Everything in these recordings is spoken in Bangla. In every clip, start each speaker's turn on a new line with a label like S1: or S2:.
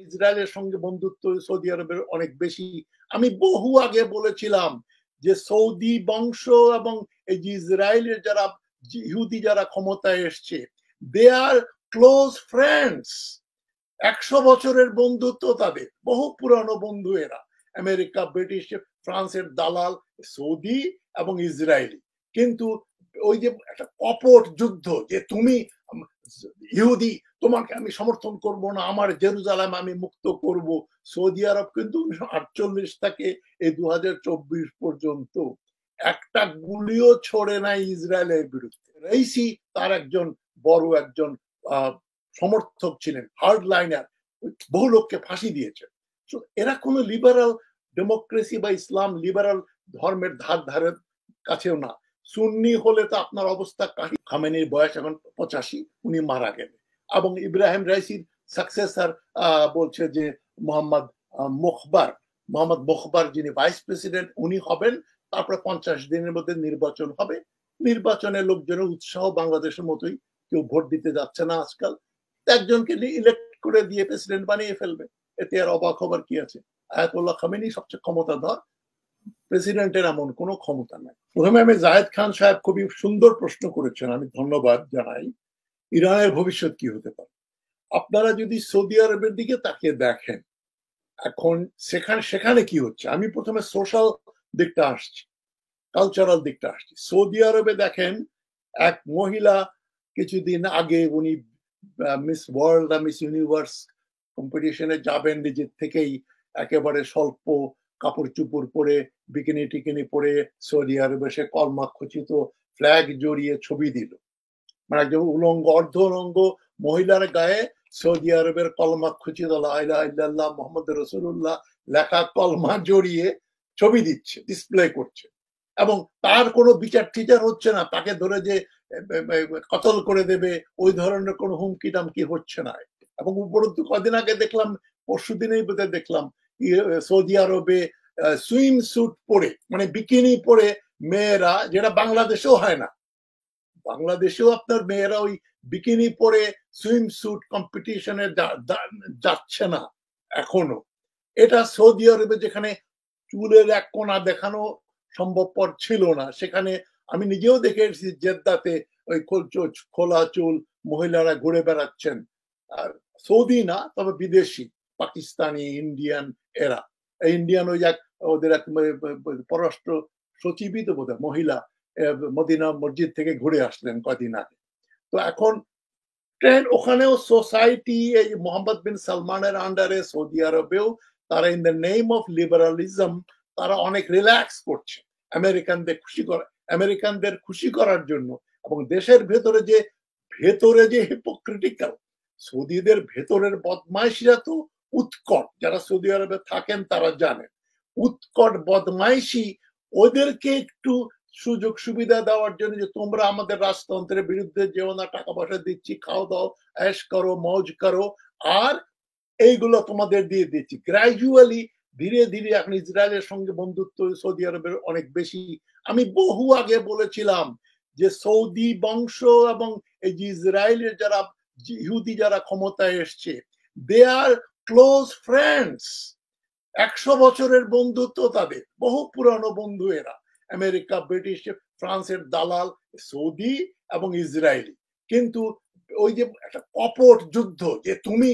S1: ইসরায়েলের সঙ্গে বন্ধুত্ব সৌদি আরবের অনেক বেশি। আমি বহু আগে বলেছিলাম যে সৌদি বংশ এবং এই যে ইসরায়েলের যারা ইহুদি যারা ক্ষমতায় এসছে, দে আর ক্লোজ ফ্রেন্ডস। 100 বছরের বন্ধুত্ব তাদের, বহু পুরানো বন্ধু এরা। আমেরিকা, ব্রিটিশ, ফ্রান্সের দালাল সৌদি এবং ইসরায়েলি। কিন্তু ওই যে একটা কপট যুদ্ধ, যে তুমি ইহুদি, তোমাকে আমি সমর্থন করব না, আমার জেরুজালেম আমি মুক্ত করব। সৌদি আরব কিন্তু 1948 থেকে এই 2024 পর্যন্ত একটা গুলিও ছোড়ে নাই ইসরায়েলের বিরুদ্ধে। রাইসি তার একজন বড় একজন সমর্থক ছিলেন, হার্ড লাইনার, বহু লোককে ফাঁসি দিয়েছে। এরা কোনো লিবারাল ডেমোক্রেসি বা ইসলাম লিবারাল ধর্মের ধারে কাছেও না। সুন্নি হলে তো আপনার অবস্থা কাহিল। খামেনির বয়স এখন 85, উনি মারা গেলেন। এবং ইব্রাহিম রাইসির সাকসেসর বলছে যে মোহাম্মদ মোখবার যিনি ভাইস প্রেসিডেন্ট, উনি হবেন। তারপরে 50 দিনের মধ্যে নির্বাচন হবে। নির্বাচনে লোকজনের উৎসাহ বাংলাদেশের মতোই, কেউ ভোট দিতে যাচ্ছে না আজকাল। একজনকে ইলেক্ট করে দিয়ে প্রেসিডেন্ট বানিয়ে ফেলবে, এতে আর অবাক হবার কি আছে? আয়াতুল্লাহ খামেনি সবচেয়ে ক্ষমতাধর, প্রেসিডেন্টের এমন কোনো ক্ষমতা নাই। প্রথমে আমি জাহেদ খান সাহেব খুবই সুন্দর প্রশ্ন করেছেন, আমি ধন্যবাদ জানাই। ইরানের ভবিষ্যৎ কি হতে পারে? আপনারা যদি সৌদি আরবের দিকে তাকিয়ে দেখেন, এখন সেখানে কি হচ্ছে, আমি প্রথমে সোশ্যাল দিকটা আসছি, কালচারাল দিকটা আসছি। সৌদি আরবে দেখেন, এক মহিলা কিছুদিন আগে উনি মিস ওয়ার্ল্ড মিস ইউনিভার্স কম্পিটিশনে যাবেন নিজের থেকেই, একেবারে স্বল্প কাপড় চুপড় পরে, বিকিনি টিকিনি পরে সৌদি আরবে সে কলমা খচিত ফ্ল্যাগ জড়িয়ে ছবি দিল। মানে একজন উলঙ্গ, অর্ধ উলঙ্গ মহিলার গায়ে সৌদি আরবের কলমা খচিত লা ইলাহা ইল্লাল্লাহ মুহাম্মদ রাসূলুল্লাহ লেখা কলমা জড়িয়ে ছবি দিচ্ছে, ডিসপ্লে করছে। এবং তার কোনো বিচার টিচার হচ্ছে না, তাকে ধরে যে কতল করে দেবে ওই ধরনের কোনো হুমকি টামকি হচ্ছে না। এবং উপরন্তু কদিন আগে দেখলাম, পরশু দিনেই বোধহয় দেখলাম, সৌদি আরবে সুইম স্যুট পরে, মানে বিকিনি পরে মেয়েরা, যেটা বাংলাদেশেও হয় না, বাংলাদেশেও আপনার মেয়েরা ওই বিকিনি পরে সুইম স্যুট কম্পিটিশনে যাচ্ছে না এখনো। এটা সৌদি আরবে, যেখানে চুলের এক কোণা দেখানো সম্ভবপর ছিল না, সেখানে আমি নিজেও দেখে এসেছি জেদ্দাতে ওই খোলা চুল মহিলারা ঘুরে বেড়াচ্ছেন। আর সৌদি না, তবে বিদেশি, পাকিস্তানি, ইন্ডিয়ান, এরা ইন্ডিয়ান ওই এক ওদের এক পররাষ্ট্র সচিবই তো বোধহয় মহিলা, মদিনা মসজিদ থেকে ঘুরে আসলেন কদিন আগে। তো এখন ট্রেন্ড ওখানেও, সোসাইটি এই মোহাম্মদ বিন সালমানের আন্ডারে সৌদি আরবেও তারা in the name of liberalism তারা অনেক রিল্যাক্স করছে আমেরিকানদের খুশি করার জন্য। এবং দেশের ভেতরে যে হিপোক্রিটিক্যাল, সৌদিদের ভেতরের বদমাইশিরা তো উৎকট, যারা সৌদি আরবে থাকেন তারা জানেন, উৎকট বদমাইশি। ওদেরকে একটু সুযোগ সুবিধা দেওয়ার জন্য, যে তোমরা আমাদের রাজতন্ত্রের বিরুদ্ধে যেও না, টাকা পয়সা দিচ্ছি, খাও দাও, অ্যাশ করো, মৌজ করো, আর এইগুলো তোমাদের দিয়ে দিচ্ছি। গ্র্যাজুয়ালি ধীরে ধীরে এখন ইসরায়েলের সঙ্গে বন্ধুত্ব সৌদি আরবের অনেক বেশি। আমি বহু আগে বলেছিলাম যে সৌদি বংশ এবং এই যে ইসরায়েলের যারা ইহুদি যারা ক্ষমতায় এসছে, দে আর ক্লোজ ফ্রেন্ডস। 100 বছরের বন্ধুত্ব তাদের, বহু পুরানো বন্ধু এরা। আমেরিকা, ব্রিটিশ, ফ্রান্সের দালাল সৌদি এবং ইসরায়েলি। কিন্তু ওই যে একটা কপট যুদ্ধ, যে তুমি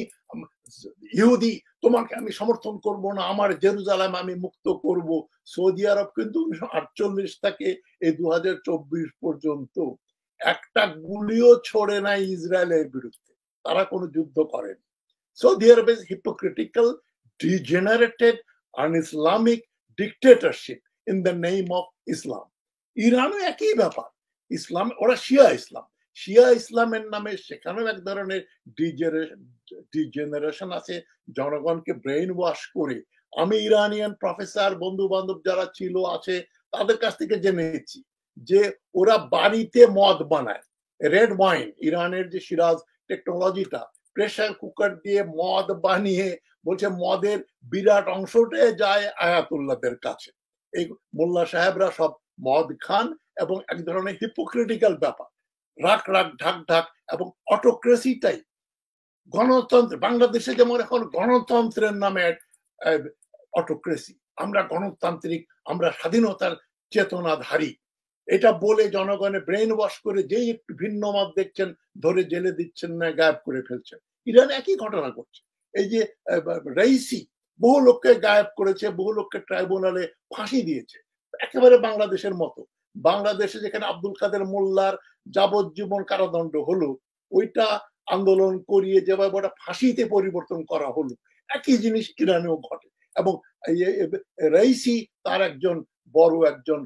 S1: ইহুদি, তোমাকে আমি সমর্থন করব না, আমার জেরুজালেম আমি মুক্ত করব। সৌদি আরব কিন্তু 1948 থেকে এই 2024 পর্যন্ত একটা গুলিও ছোড়ে নাই ইসরায়েলের বিরুদ্ধে, তারা কোনো যুদ্ধ করেনি। Saudi Arab is hypocritical, degenerated, un-Islamic dictatorship in the name of Islam. ইরানও একই ব্যাপার, ইসলাম, ওরা শিয়া ইসলামের নামে সেখানেও এক ধরনের ডিজেনারেশন আছে, জনগণকে ব্রেইন ওয়াশ করে। আমি ইরানিয়ান প্রফেসর বন্ধু বান্ধব যারা ছিল আছে, তাদের কাছ থেকে জেনেছি যে ওরা বাড়িতে মদ বানায়, রেড ওয়াইন, ইরানের যে সিরাজ টেকনোলজিটা, প্রেসার কুকার দিয়ে মদ বানিয়ে, বলছে মদের বিরাট অংশটা যায় আয়াতুল্লাহদের কাছে। এই মোল্লা সাহেবরা সব মদ খান, এবং এক ধরনের হিপোক্রিটিক্যাল ব্যাপার, রাখ ঢাক, এবং অটোক্রেসিটাই গণতন্ত্র বাংলাদেশে যেমন এখন গণতন্ত্রের নামে অটোক্রেসি, আমরা গণতান্ত্রিক, আমরা স্বাধীনতার চেতনাধারী, এটা বলে জনগণের ব্রেন ওয়াশ করে যেই একটু ভিন্ন মত দেখছেন ধরে জেলে দিচ্ছেন না গায়েব করে ফেলছেন। ইরান একই ঘটনা করছে। এই যে রাইসি বহু লোককে গায়েব করেছে, বহু লোককে ট্রাইব্যুনালে ফাঁসি দিয়েছে, একেবারে বাংলাদেশের মতো। বাংলাদেশে যেখানে আব্দুল কাদের মোল্লার যাবজ্জীবন কারাদণ্ড হলো, ওইটা আন্দোলন করিয়ে যেভাবে ওটা ফাঁসিতে পরিবর্তন করা হলো, একই জিনিস ইরানেও ঘটে। এবং রাইসি তার একজন বড় একজন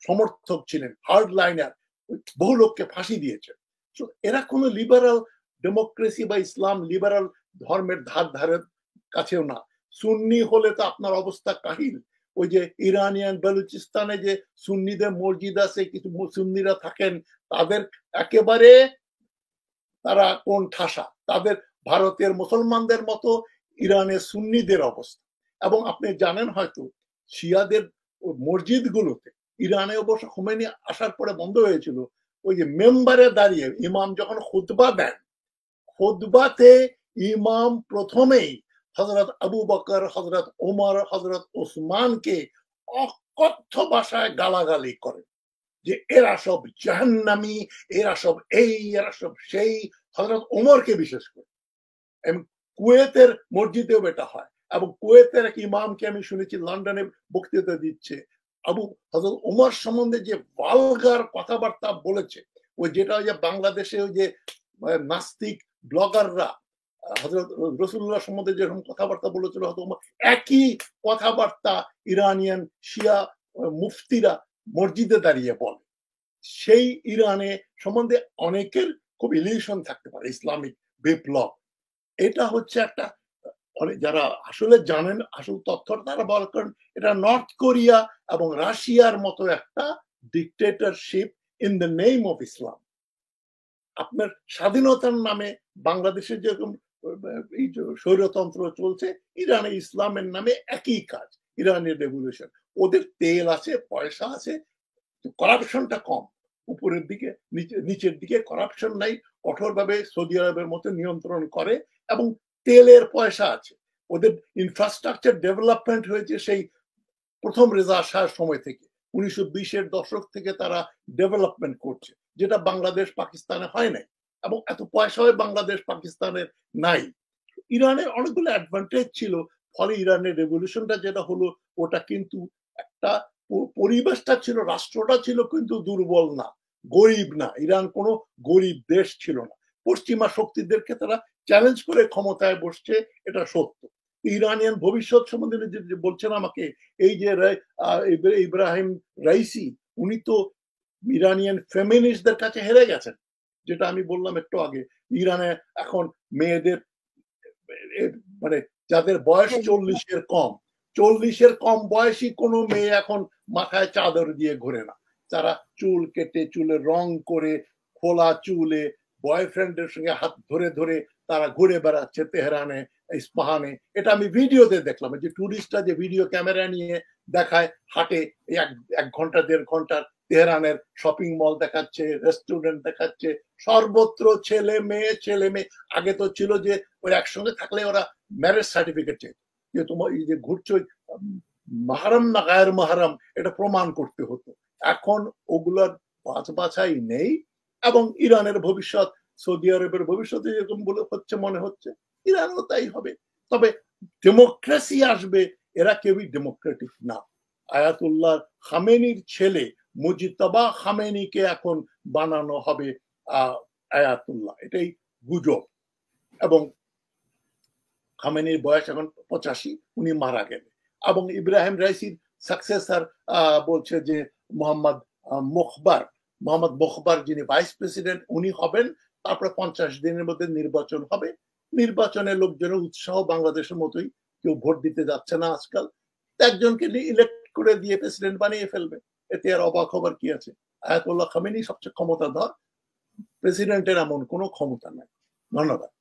S1: সমর্থক ছিলেন, হার্ড লাইনার, বহু লোককে ফাঁসি দিয়েছে। এরা কোনো লিবারাল ডেমোক্রেসি বা ইসলাম লিবারাল ধর্মের ধারের কাছেও না। সুন্নি হলে তো আপনার অবস্থা কাহিল। ওই যে ইরানিয়ান বেলুচিস্তানে যে সুন্নিদের মসজিদ আছে, কিছু সুন্নিরা থাকেন, তাদের একেবারে তারা কোন ঠাসা, তাদের ভারতের মুসলমানদের মতো ইরানের সুন্নিদের অবস্থা। এবং আপনি জানেন হয়তো শিয়াদের মসজিদগুলোতে, ইরানে অবশ্য খোমেনি আসার পরে বন্ধ হয়েছিল, ওই যে মেম্বারে দাঁড়িয়ে ইমাম যখন খুতবা দেন, খুতবাতে ইমাম প্রথমেই হযরত আবু বকর, হযরত ওমর, হযরত ওসমানকে অকথ্য ভাষায় গালাগালি করেন যে এরা সব জাহান্নামী, এরা সব এই, এরা সব সেই। হযরত ওমরকে বিশেষ করে। কুয়েতের মসজিদেও এটা হয়। এবং কুয়েতের এক ইমামকে আমি শুনেছি লন্ডনে বক্তৃতা দিচ্ছে, হযরত ওমর সম্বন্ধে যে ভালগার কথাবার্তা বলেছে, ওই যেটা যে বাংলাদেশে ওই যে নাস্তিক ব্লগাররা হযরত রাসূলুল্লাহ সম্বন্ধে যেরকম কথাবার্তা বলেছিল, একই কথাবার্তা ইরানিয়ান শিয়া মুফতিরা মসজিদে দাঁড়িয়ে বলে। সেই ইরানে সম্বন্ধে অনেকের খুব ইলিউশন থাকতে পারে, ইসলামিক বিপ্লব। এটা হচ্ছে একটা, যারা আসলে জানেন আসল তথ্যটা তারা বল করেন এটা নর্থ কোরিয়া এবং রাশিয়ার মতো একটা dictatorship in the name of Islam. আপনার স্বাধীনতার নামে বাংলাদেশে যেরকম এই স্বৈরতন্ত্র চলছে, ইরানে ইসলামের নামে একই কাজ। ইরানের রেভলিউশন, ওদের তেল আছে, পয়সা আছে, করাপশনটা কম, উপরের দিকে নিচের দিকে করাপশন নাই, কঠোরভাবে সৌদি আরবের মতো নিয়ন্ত্রণ করে, এবং তেলের পয়সা আছে। ওদের ইনফ্রাস্ট্রাকচার ডেভেলপমেন্ট হয়েছে সেই প্রথম রেজা শাহর সময় থেকে, 1920-এর দশক থেকে তারা ডেভেলপমেন্ট করছে, যেটা বাংলাদেশ পাকিস্তানে হয় নাই, এবং এত পয়সাও বাংলাদেশ পাকিস্তানের নাই। ইরানের অনেকগুলো অ্যাডভান্টেজ ছিল, ফলে ইরানের রেভলিউশনটা যেটা হলো, ওটা কিন্তু একটা পরিবেশটা ছিল, রাষ্ট্রটা ছিল কিন্তু দুর্বল না, গরিব না। ইরান কোনো গরিব দেশ ছিল না। পশ্চিমা শক্তিদেরকে তারা চ্যালেঞ্জ করে ক্ষমতায় বসছে, এটা সত্য। ইরানিয়ান ভবিষ্যৎ সম্বন্ধে যে বলছেন আমাকে, এই যে ইব্রাহিম রাইসি, উনি তো ইরানিয়ান ফেমিনিস্টদের কাছে হেরে গেছেন, যেটা আমি বললাম একটু আগে। ইরানে এখন মেয়েদের, মানে যাদের বয়স 40-এর কম, 40-এর কম বয়সী কোনো মেয়ে এখন মাথায় চাদর দিয়ে ঘুরে না। তারা চুল কেটে, চুলে রং করে, খোলা চুলে বয়ফ্রেন্ডের সঙ্গে হাত ধরে ধরে তারা ঘুরে বেড়াচ্ছে তেহরানে, ইস্পাহানে। এটা আমি ভিডিওতে দেখলাম, যে টুরিস্টরা যে ভিডিও ক্যামেরা নিয়ে দেখায়, হাটে 1 ঘন্টা 1.5 ঘন্টার তেহরানের শপিং মল দেখাচ্ছে, রেস্টুরেন্ট দেখাচ্ছে, সর্বত্র ছেলে মেয়ে ছেলে মেয়ে। আগে তো ছিল যে ওই একসঙ্গে থাকলে ওরা ম্যারেজ সার্টিফিকেট চেয়ে, যে তোমার এই যে ঘুরছো মাহারাম না গায়ের মাহারাম, এটা প্রমাণ করতে হতো। এখন ওগুলোর বাছাই নেই। এবং ইরানের ভবিষ্যৎ, সৌদি আরবের ভবিষ্যতে যেরকম বলে হচ্ছে, মনে হচ্ছে ইরানও তাই হবে। তবে ডেমোক্রেসি আসবে, এরা কেউই ডেমোক্রেটিক না। আয়াতুল্লাহ খামেনির ছেলে মুজিতবা খামেনিকে এখন বানানো হবে আয়াতুল্লাহ, এটাই গুজব। এবং খামেনির বয়স এখন 85, উনি মারা গেলে। এবং ইব্রাহিম রাইসির সাকসেসর বলছে যে মোহাম্মদ মুখবার যিনি ভাইস প্রেসিডেন্ট, উনি হবেন। তারপরে 50 দিনের মধ্যে নির্বাচন হবে। নির্বাচনে লোকজনের উৎসাহ বাংলাদেশের মতোই, কেউ ভোট দিতে যাচ্ছে না আজকাল। একজনকে ইলেক্ট করে দিয়ে প্রেসিডেন্ট বানিয়ে ফেলবে, এতে আর অবাক হবার কি আছে? আয়াতুল্লাহ খামেনি সবচেয়ে ক্ষমতাধর, প্রেসিডেন্টের এমন কোনো ক্ষমতা নাই। ধন্যবাদ।